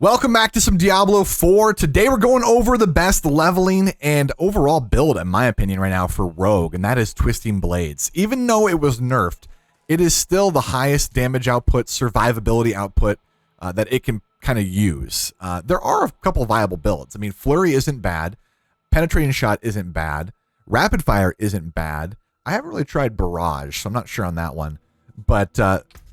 Welcome back to some Diablo 4. Today we're going over the best leveling and overall build, in my opinion, right now for Rogue, and that is Twisting Blades. Even though it was nerfed, it is still the highest damage output, survivability output that it can kind of use. There are a couple viable builds. I mean, Flurry isn't bad. Penetrating Shot isn't bad. Rapid Fire isn't bad. I haven't really tried Barrage, so I'm not sure on that one. But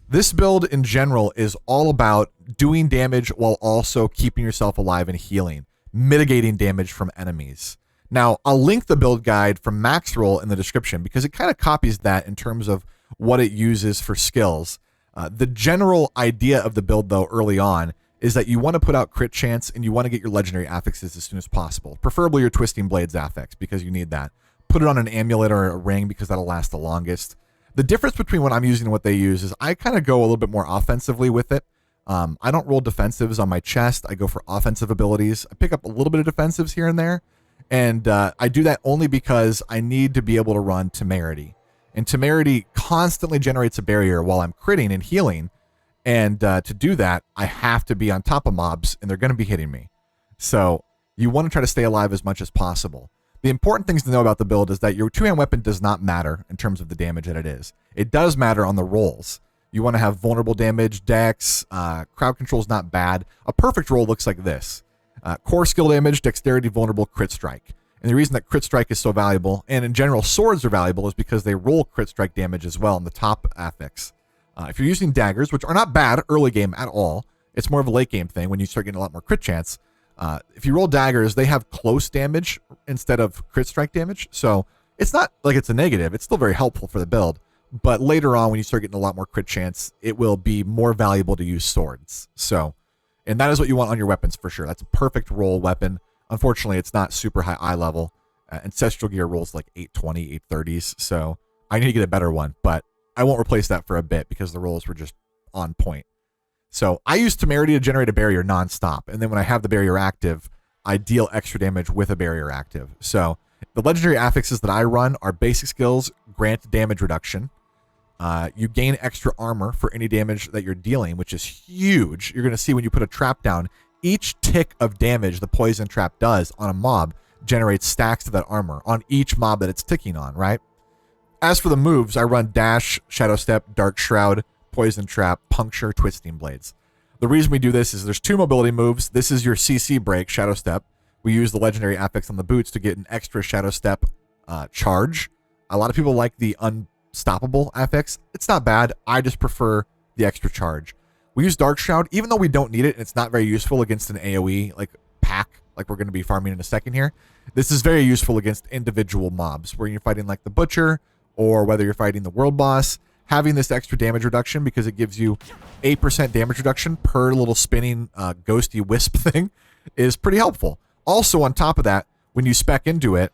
this build in general is all about doing damage while also keeping yourself alive and healing, mitigating damage from enemies. Now, I'll link the build guide from Maxroll in the description because it kind of copies that in terms of what it uses for skills. The general idea of the build, though, early on, is that you want to put out crit chance and you want to get your legendary affixes as soon as possible, preferably your Twisting Blades affix because you need that. Put it on an amulet or a ring because that'll last the longest. The difference between what I'm using and what they use is I kind of go a little bit more offensively with it. I don't roll defensives on my chest. I go for offensive abilities. I pick up a little bit of defensives here and there. And I do that only because I need to be able to run Temerity. And Temerity constantly generates a barrier while I'm critting and healing. And to do that, I have to be on top of mobs, and they're going to be hitting me. So you want to try to stay alive as much as possible. The important things to know about the build is that your two-hand weapon does not matter in terms of the damage that it is. It does matter on the rolls. You want to have vulnerable damage, dex, crowd control is not bad. A perfect roll looks like this. Core skill damage, dexterity, vulnerable, crit strike. And the reason that crit strike is so valuable, and in general swords are valuable, is because they roll crit strike damage as well in the top affix. If you're using daggers, which are not bad early game at all, it's more of a late game thing when you start getting a lot more crit chance. If you roll daggers, they have close damage instead of crit strike damage. So it's not like it's a negative. It's still very helpful for the build. But later on, when you start getting a lot more crit chance, it will be more valuable to use swords. So, and that is what you want on your weapons for sure. That's a perfect roll weapon. Unfortunately, it's not super high eye level. Ancestral gear rolls like 820, 830s. So I need to get a better one, but I won't replace that for a bit because the rolls were just on point. So I use Temerity to generate a barrier nonstop. And then when I have the barrier active, I deal extra damage with a barrier active. So the legendary affixes that I run are basic skills, grant damage reduction. You gain extra armor for any damage that you're dealing, which is huge. You're going to see when you put a trap down, each tick of damage the poison trap does on a mob generates stacks of that armor on each mob that it's ticking on, right? As for the moves, I run Dash, Shadow Step, Dark Shroud, Poison Trap, Puncture, Twisting Blades. The reason we do this is there's two mobility moves. This is your CC break, Shadow Step. We use the legendary affix on the boots to get an extra Shadow Step charge. A lot of people like the Unstoppable affix. It's not bad. I just prefer the extra charge. We use Dark Shroud, even though we don't need it, and it's not very useful against an AoE like pack, like we're going to be farming in a second here. This is very useful against individual mobs, where you're fighting like the Butcher, or whether you're fighting the World Boss. Having this extra damage reduction, because it gives you 8% damage reduction per little spinning ghosty wisp thing, is pretty helpful. Also, on top of that, when you spec into it,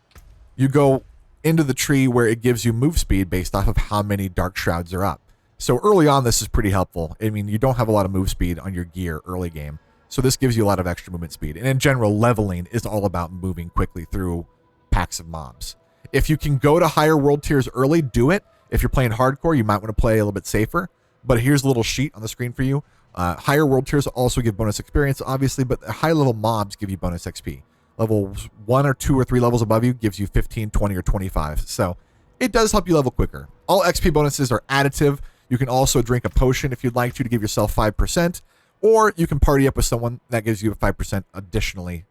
you go into the tree where it gives you move speed based off of how many Dark Shrouds are up. So early on, this is pretty helpful. I mean, you don't have a lot of move speed on your gear early game, so this gives you a lot of extra movement speed. And in general, leveling is all about moving quickly through packs of mobs. If you can go to higher world tiers early, do it. If you're playing hardcore, you might want to play a little bit safer. But here's a little sheet on the screen for you. Higher world tiers also give bonus experience, obviously, but high level mobs give you bonus XP. Levels 1 or 2 or 3 levels above you gives you 15, 20, or 25. So it does help you level quicker. All XP bonuses are additive. You can also drink a potion if you'd like to give yourself 5%, or you can party up with someone that gives you a 5% additionally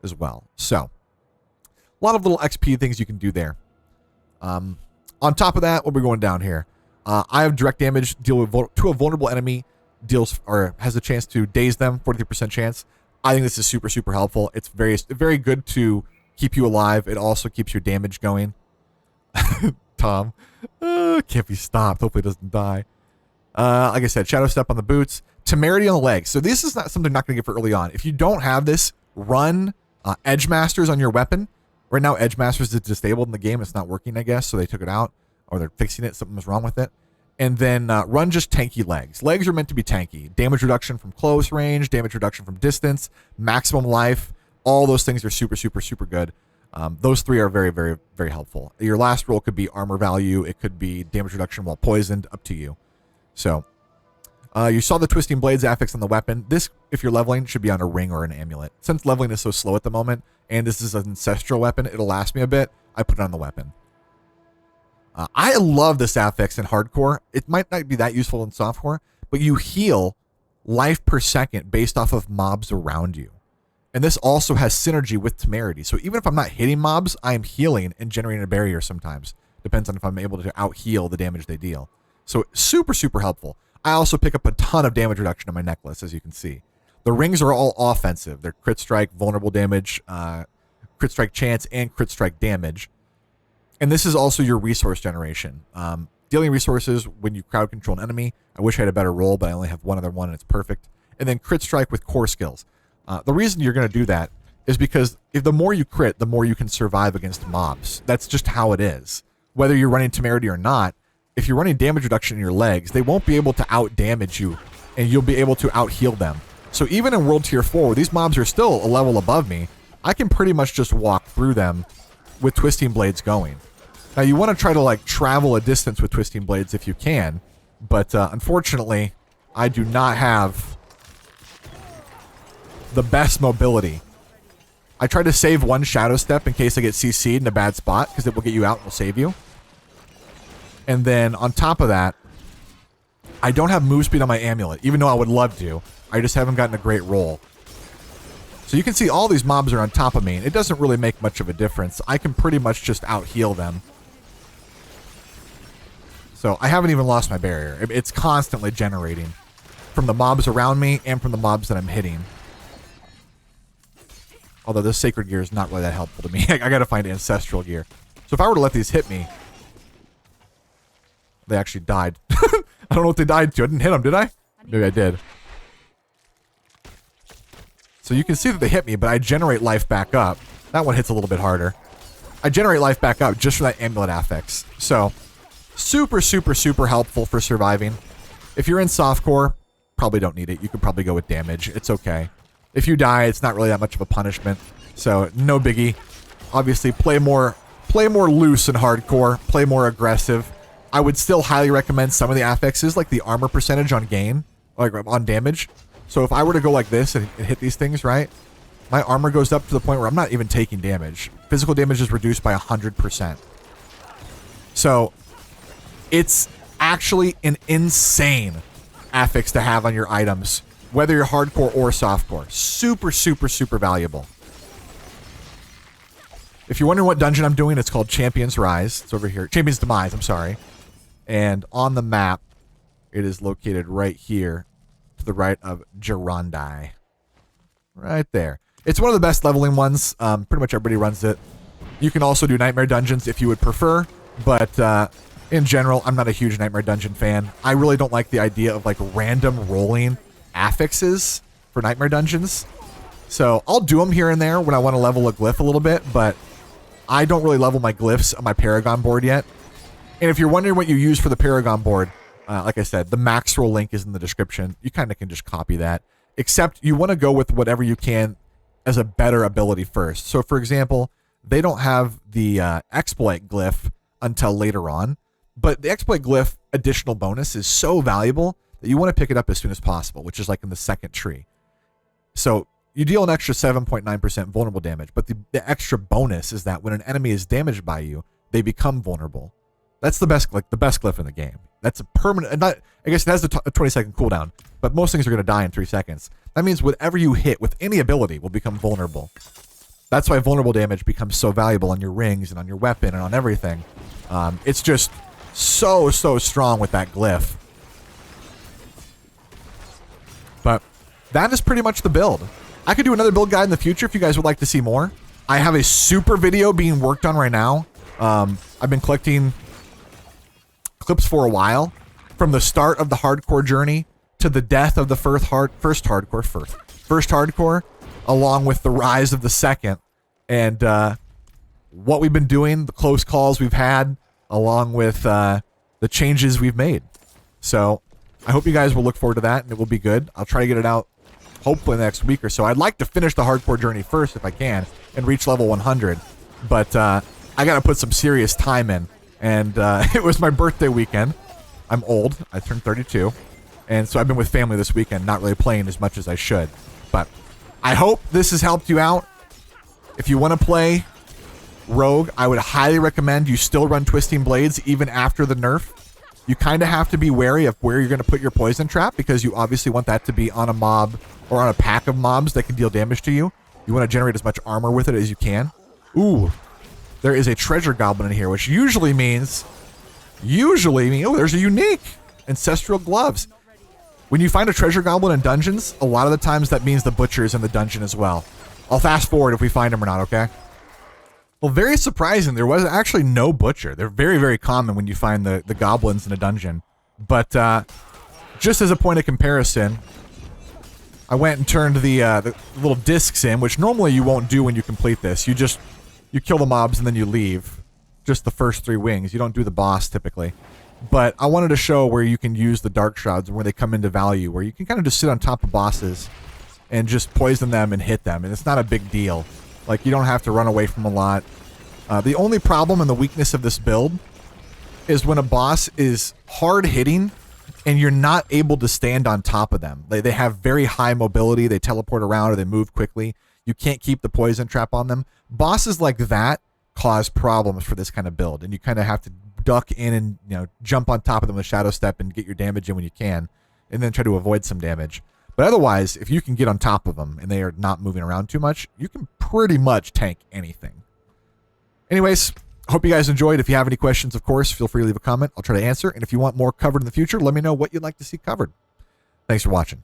as well. So a lot of little XP things you can do there. On top of that, what are we going down here? I have direct damage, deal with to a vulnerable enemy, deals or has a chance to daze them, 43% chance. I think this is super, super helpful. It's very good to keep you alive. It also keeps your damage going. Tom, can't be stopped. Hopefully it doesn't die. Like I said, Shadow Step on the boots, Temerity on the legs. So this is not something I'm not going to get for early on. If you don't have this, run Edge Masters on your weapon. Right now, Edge Masters is disabled in the game. It's not working, I guess, so they took it out, or they're fixing it. Something was wrong with it. And then run just tanky legs. Legs are meant to be tanky. Damage reduction from close range, damage reduction from distance, maximum life. All those things are super, super, super good. Those three are very, very, very helpful. Your last roll could be armor value. It could be damage reduction while poisoned, up to you. So You saw the Twisting Blades affix on the weapon. This, if you're leveling, should be on a ring or an amulet. Since leveling is so slow at the moment, and this is an ancestral weapon, it'll last me a bit. I put it on the weapon. I love this affix in hardcore. It might not be that useful in softcore, but you heal life per second based off of mobs around you. And this also has synergy with temerity. So even if I'm not hitting mobs, I am healing and generating a barrier sometimes. Depends on if I'm able to out-heal the damage they deal. So super, super helpful. I also pick up a ton of damage reduction on my necklace, as you can see. The rings are all offensive. They're crit strike, vulnerable damage, crit strike chance, and crit strike damage. And this is also your resource generation. Dealing resources when you crowd control an enemy. I wish I had a better roll, but I only have one other one and it's perfect. And then crit strike with core skills. The reason you're going to do that is because if the more you crit, the more you can survive against mobs. That's just how it is. Whether you're running temerity or not, if you're running damage reduction in your legs, they won't be able to out damage you and you'll be able to out heal them. So even in World Tier 4, where these mobs are still a level above me, I can pretty much just walk through them with Twisting Blades going. Now you want to try to like travel a distance with Twisting Blades if you can, but unfortunately, I do not have the best mobility. I tried to save one Shadow Step in case I get CC'd in a bad spot, because it will get you out and will save you. And then on top of that, I don't have move speed on my amulet, even though I would love to. I just haven't gotten a great roll. So you can see all these mobs are on top of me, and it doesn't really make much of a difference. I can pretty much just out-heal them. So I haven't even lost my barrier. It's constantly generating from the mobs around me and from the mobs that I'm hitting. Although this sacred gear is not really that helpful to me. I gotta find ancestral gear. So if I were to let these hit me, they actually died. I don't know what they died to. I didn't hit them, did I? Maybe I did. So you can see that they hit me, but I generate life back up. That one hits a little bit harder. I generate life back up just for that amulet affix. So super, super, super helpful for surviving. If you're in softcore, probably don't need it. You could probably go with damage. It's okay. If you die, it's not really that much of a punishment. So no biggie. Obviously, play more loose in hardcore. Play more aggressive. I would still highly recommend some of the affixes, like the armor percentage on gain, like on damage. So if I were to go like this and hit these things, right, my armor goes up to the point where I'm not even taking damage. Physical damage is reduced by 100%. So it's actually an insane affix to have on your items, whether you're hardcore or softcore. Super, super, super valuable. If you're wondering what dungeon I'm doing, it's called Champion's Rise. It's over here. Champion's Demise, I'm sorry. And on the map, it is located right here to the right of Gerondai. Right there. It's one of the best leveling ones. Pretty much everybody runs it. You can also do Nightmare Dungeons if you would prefer, but in general, I'm not a huge Nightmare Dungeon fan. I really don't like the idea of like random rolling affixes for Nightmare Dungeons. So I'll do them here and there when I want to level a glyph a little bit, but I don't really level my glyphs on my Paragon board yet. And if you're wondering what you use for the Paragon board, like I said, the max roll link is in the description. You kind of can just copy that, except you want to go with whatever you can as a better ability first. So for example, they don't have the exploit glyph until later on, but the exploit glyph additional bonus is so valuable that you want to pick it up as soon as possible, which is like in the second tree. So you deal an extra 7.9% vulnerable damage, but the extra bonus is that when an enemy is damaged by you, they become vulnerable. That's the best, like the best glyph in the game. That's a permanent, not, I guess it has a 20-second cooldown, but most things are going to die in 3 seconds. That means whatever you hit with any ability will become vulnerable. That's why vulnerable damage becomes so valuable on your rings and on your weapon and on everything. It's just so strong with that glyph. But that is pretty much the build. I could do another build guide in the future if you guys would like to see more. I have a super video being worked on right now. I've been collecting clips for a while, from the start of the hardcore journey to the death of the first hardcore, along with the rise of the second, and what we've been doing, the close calls we've had, along with the changes we've made. So I hope you guys will look forward to that, and it will be good. I'll try to get it out hopefully the next week or so. I'd like to finish the hardcore journey first if I can and reach level 100, but I gotta put some serious time in. And it was my birthday weekend. I'm old. I turned 32. And so I've been with family this weekend, not really playing as much as I should. But I hope this has helped you out. If you want to play Rogue, I would highly recommend you still run Twisting Blades even after the nerf. You kind of have to be wary of where you're going to put your poison trap, because you obviously want that to be on a mob or on a pack of mobs that can deal damage to you. You want to generate as much armor with it as you can. Ooh, there is a treasure goblin in here, which usually means, oh, there's a unique ancestral gloves. When you find a treasure goblin in dungeons, a lot of the times that means the butcher is in the dungeon as well. I'll fast forward if we find him or not, okay? Well, very surprising. There was actually no butcher. They're very, very common when you find the goblins in a dungeon. But just as a point of comparison, I went and turned the little discs in, which normally you won't do when you complete this. You kill the mobs and then you leave. Just the first 3 wings. You don't do the boss typically. But I wanted to show where you can use the dark shrouds and where they come into value, where you can kind of just sit on top of bosses and just poison them and hit them, and it's not a big deal. Like, you don't have to run away from a lot. The only problem and the weakness of this build is when a boss is hard hitting and you're not able to stand on top of them. They have very high mobility, they teleport around or they move quickly. You can't keep the poison trap on them. Bosses like that cause problems for this kind of build, and you kind of have to duck in and, you know, jump on top of them with Shadow Step and get your damage in when you can, and then try to avoid some damage. But otherwise, if you can get on top of them and they are not moving around too much, you can pretty much tank anything. Anyways, hope you guys enjoyed. If you have any questions, of course, feel free to leave a comment. I'll try to answer. And if you want more covered in the future, let me know what you'd like to see covered. Thanks for watching.